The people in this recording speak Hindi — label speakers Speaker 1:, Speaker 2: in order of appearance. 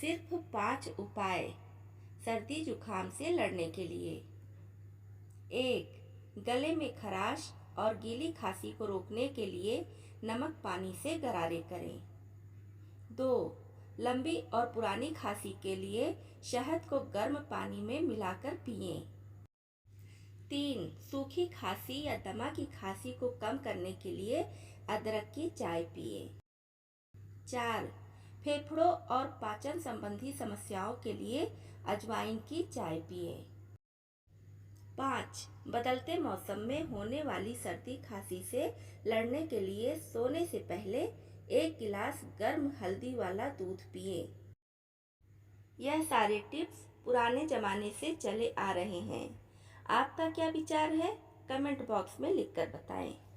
Speaker 1: सिर्फ 5 उपाय सर्दी जुखाम से लड़ने के लिए। 1. गले में खराश और गीली खांसी को रोकने के लिए नमक पानी से गरारे करें। 2. लंबी और पुरानी खांसी के लिए शहद को गर्म पानी में मिलाकर पिएं। 3. सूखी खांसी या दमा की खांसी को कम करने के लिए अदरक की चाय पिएं। 4. फेफड़ों और पाचन संबंधी समस्याओं के लिए अजवाइन की चाय पिएं। 5. बदलते मौसम में होने वाली सर्दी खांसी से लड़ने के लिए सोने से पहले 1 गिलास गर्म हल्दी वाला दूध पिएं। यह सारे टिप्स पुराने जमाने से चले आ रहे हैं। आपका क्या विचार है? कमेंट बॉक्स में लिखकर बताएं।